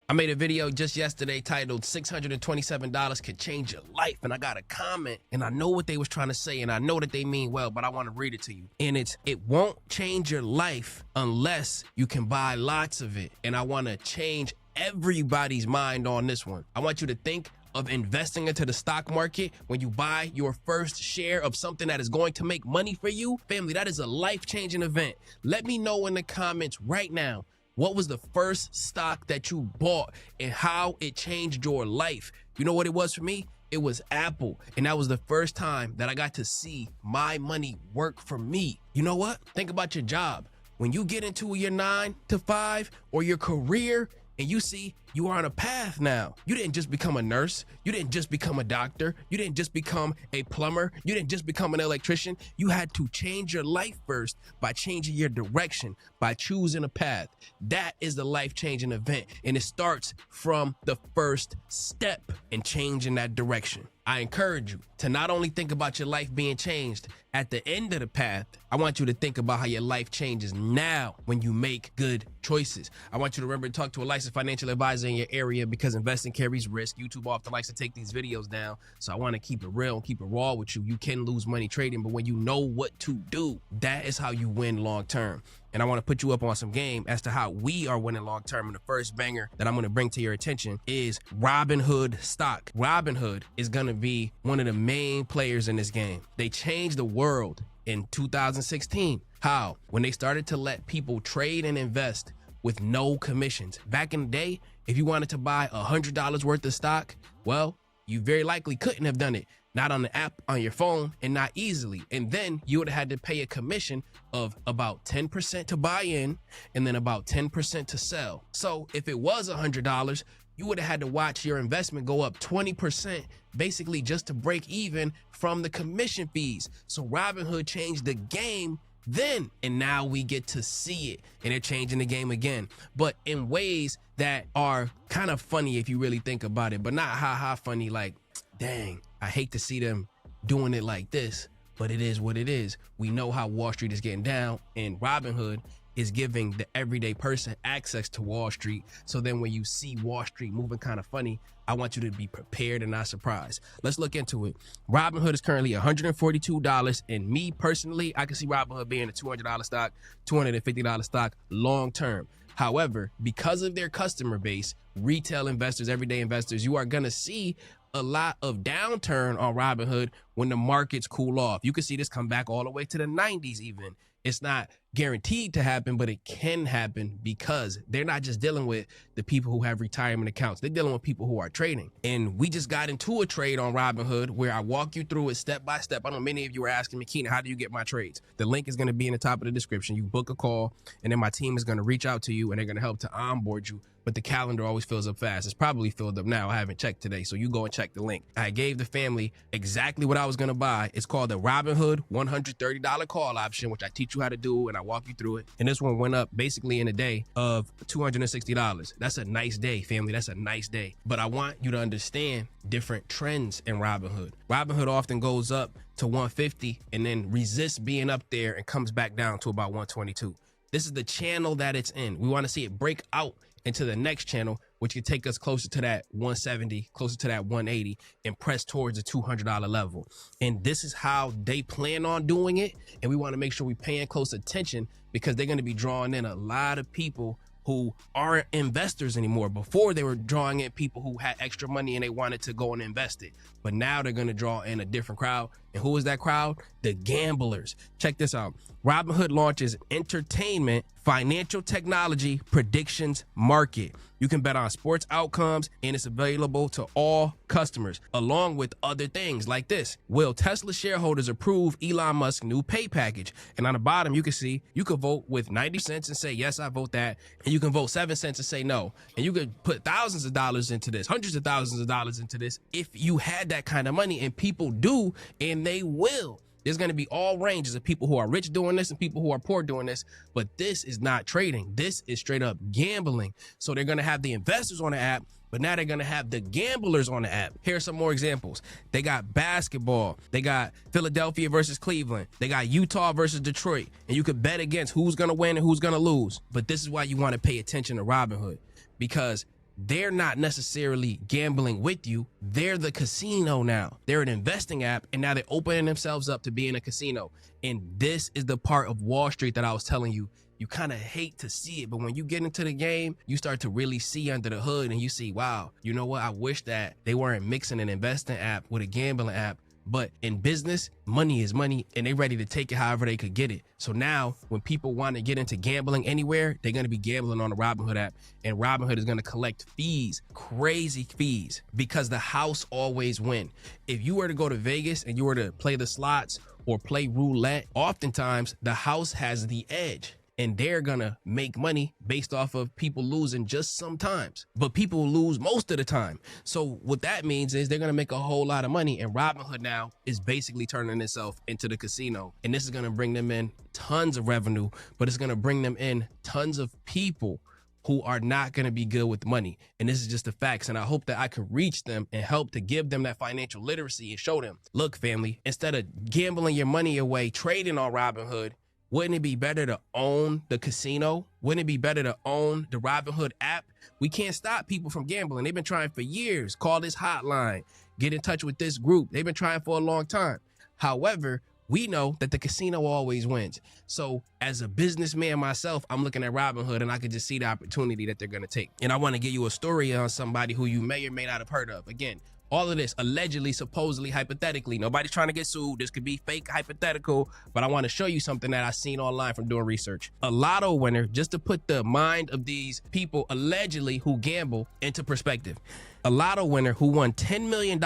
I made a video just yesterday titled $627 Could Change Your Life. And I got a comment and I know what they was trying to say and I know that they mean well, but I want to read it to you. And it won't change your life unless you can buy lots of it. And I want to change everybody's mind on this one. I want you to think of investing into the stock market when you buy your first share of something that is going to make money for you. Family, that is a life-changing event. Let me know in the comments right now, what was the first stock that you bought and how it changed your life? You know what it was for me? It was Apple. And that was the first time that I got to see my money work for me. You know what? Think about your job. When you get into your 9 to 5 or your career and you see you are on a path now. You didn't just become a nurse. You didn't just become a doctor. You didn't just become a plumber. You didn't just become an electrician. You had to change your life first by changing your direction, by choosing a path. That is the life-changing event. And it starts from the first step in changing that direction. I encourage you to not only think about your life being changed at the end of the path, I want you to think about how your life changes now when you make good choices. I want you to remember to talk to a licensed financial advisor in your area because investing carries risk. YouTube often likes to take these videos down. So I want to keep it real, keep it raw with you. You can lose money trading, but when you know what to do, that is how you win long term. And I want to put you up on some game as to how we are winning long term. And the first banger that I'm going to bring to your attention is Robinhood stock. Robinhood is going to be one of the main players in this game. They changed the world in 2016. How? When they started to let people trade and invest with no commissions. Back in the day, if you wanted to buy $100 worth of stock, well, you very likely couldn't have done it. Not on the app, on your phone, and not easily. And then you would have had to pay a commission of about 10% to buy in and then about 10% to sell. So if it was $100, you would have had to watch your investment go up 20%, basically just to break even from the commission fees. So Robinhood changed the game then, and now we get to see it, and they're changing the game again, but in ways that are kind of funny if you really think about it, but not ha-ha funny like, dang, I hate to see them doing it like this, but it is what it is. We know how Wall Street is getting down, and Robinhood is giving the everyday person access to Wall Street. So then when you see Wall Street moving kind of funny, I want you to be prepared and not surprised. Let's look into it. Robinhood is currently $142. And me personally, I can see Robinhood being a $200 stock, $250 stock long term. However, because of their customer base, retail investors, everyday investors, you are going to see a lot of downturn on Robinhood when the markets cool off. You can see this come back all the way to the 90s even. It's not guaranteed to happen, but it can happen because they're not just dealing with the people who have retirement accounts. They're dealing with people who are trading. And we just got into a trade on Robinhood where I walk you through it step by step. I know many of you are asking me, Keenan, how do you get my trades? The link is going to be in the top of the description. You book a call and then my team is going to reach out to you and they're going to help to onboard you. But the calendar always fills up fast. It's probably filled up now. I haven't checked today. So you go and check the link. I gave the family exactly what I was going to buy. It's called the Robinhood $130 call option, which I teach you how to do and I walk you through it. And this one went up basically in a day of $260. That's a nice day, family. That's a nice day. But I want you to understand different trends in Robinhood. Robinhood often goes up to 150 and then resists being up there and comes back down to about 122. This is the channel that it's in. We want to see it break out into the next channel, which could take us closer to that 170, closer to that 180, and press towards the $200 level. And this is how they plan on doing it. And we want to make sure we're paying close attention because they're going to be drawing in a lot of people who aren't investors anymore. Before they were drawing in people who had extra money and they wanted to go and invest it. But now they're going to draw in a different crowd. And who is that crowd? The gamblers. Check this out. Robinhood launches entertainment, financial technology predictions market. You can bet on sports outcomes and it's available to all customers, along with other things like this. Will Tesla shareholders approve Elon Musk's new pay package? And on the bottom, you can see you could vote with 90 cents and say, yes, I vote that. And you can vote 7 cents and say no. And you could put thousands of dollars into this, hundreds of thousands of dollars into this if you had that kind of money, and people do, and they will. There's going to be all ranges of people who are rich doing this and people who are poor doing this, but this is not trading. This is straight up gambling. So they're going to have the investors on the app, but now they're going to have the gamblers on the app. Here are some more examples. They got basketball. They got Philadelphia versus Cleveland. They got Utah versus Detroit. And you could bet against who's going to win and who's going to lose. But this is why you want to pay attention to Robinhood, because they're not necessarily gambling with you. They're the casino now. They're an investing app, and now they're opening themselves up to being a casino. And this is the part of Wall Street that I was telling you. You kind of hate to see it, but when you get into the game, you start to really see under the hood and you see, wow, you know what? I wish that they weren't mixing an investing app with a gambling app. But in business, money is money, and they're ready to take it however they could get it. So now when people want to get into gambling anywhere, they're going to be gambling on the Robinhood app, and Robinhood is going to collect fees, crazy fees, because the house always win. If you were to go to Vegas and you were to play the slots or play roulette, oftentimes the house has the edge. And they're gonna make money based off of people losing just sometimes, but people lose most of the time. So what that means is they're gonna make a whole lot of money, and Robinhood now is basically turning itself into the casino. And this is gonna bring them in tons of revenue, but it's gonna bring them in tons of people who are not going to be good with money. And this is just the facts. And I hope that I can reach them and help to give them that financial literacy and show them, look, family, instead of gambling your money away, trading on Robinhood, wouldn't it be better to own the casino? Wouldn't it be better to own the Robinhood app? We can't stop people from gambling. They've been trying for years. Call this hotline, get in touch with this group. They've been trying for a long time. However, we know that the casino always wins. So as a businessman myself, I'm looking at Robinhood and I can just see the opportunity that they're going to take. And I want to give you a story on somebody who you may or may not have heard of. Again, all of this allegedly, supposedly, hypothetically. Nobody's trying to get sued. This could be fake, hypothetical, but I want to show you something that I've seen online from doing research. A lotto winner, just to put the mind of these people allegedly who gamble into perspective. A lotto winner who won $10 million,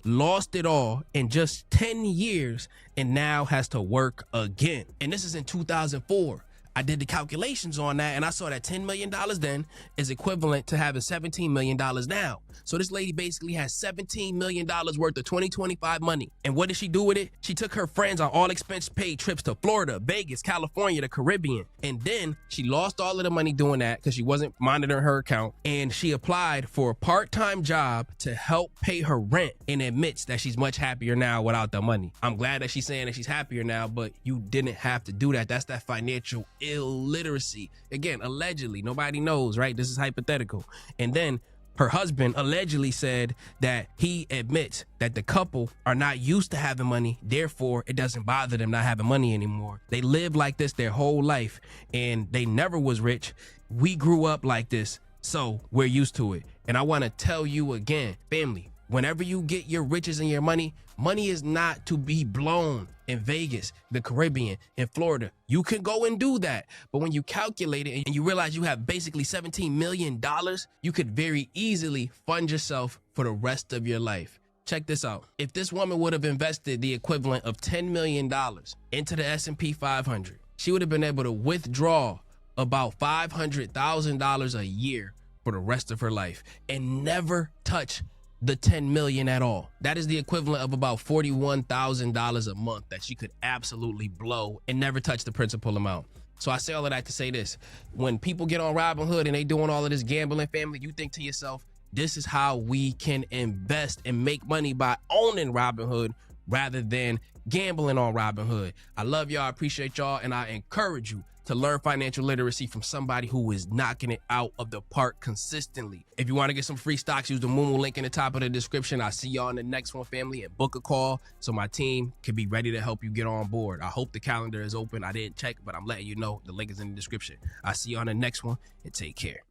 lost it all in just 10 years, and now has to work again. And this is in 2004. I did the calculations on that, and I saw that $10 million then is equivalent to having $17 million now. So this lady basically has $17 million worth of 2025 money. And what did she do with it? She took her friends on all expense paid trips to Florida, Vegas, California, the Caribbean. And then she lost all of the money doing that because she wasn't monitoring her account. And she applied for a part-time job to help pay her rent, and admits that she's much happier now without the money. I'm glad that she's saying that she's happier now, but you didn't have to do that. That's that financial illiteracy. Again, allegedly, nobody knows, right? This is hypothetical. And then her husband allegedly said that he admits that the couple are not used to having money, therefore it doesn't bother them not having money anymore. They live like this their whole life and they never was rich. We grew up like this, so we're used to it. And I want to tell you again, family, whenever you get your riches and your money, money is not to be blown in Vegas, the Caribbean, in Florida. You can go and do that. But when you calculate it and you realize you have basically $17 million, you could very easily fund yourself for the rest of your life. Check this out. If this woman would have invested the equivalent of $10 million into the S&P 500, she would have been able to withdraw about $500,000 a year for the rest of her life and never touch the 10 million at all. That is the equivalent of about $41,000 a month that she could absolutely blow and never touch the principal amount. So I say all of that to say this: when people get on Robinhood and they doing all of this gambling, family, you think to yourself, this is how we can invest and make money by owning Robinhood rather than gambling on Robinhood. I love y'all, I appreciate y'all, and I encourage you to learn financial literacy from somebody who is knocking it out of the park consistently. If you want to get some free stocks, use the Moomoo link in the top of the description. I'll see y'all in the next one, family, and book a call so my team can be ready to help you get on board. I hope the calendar is open. I didn't check, but I'm letting you know. The link is in the description. I'll see you on the next one, and take care.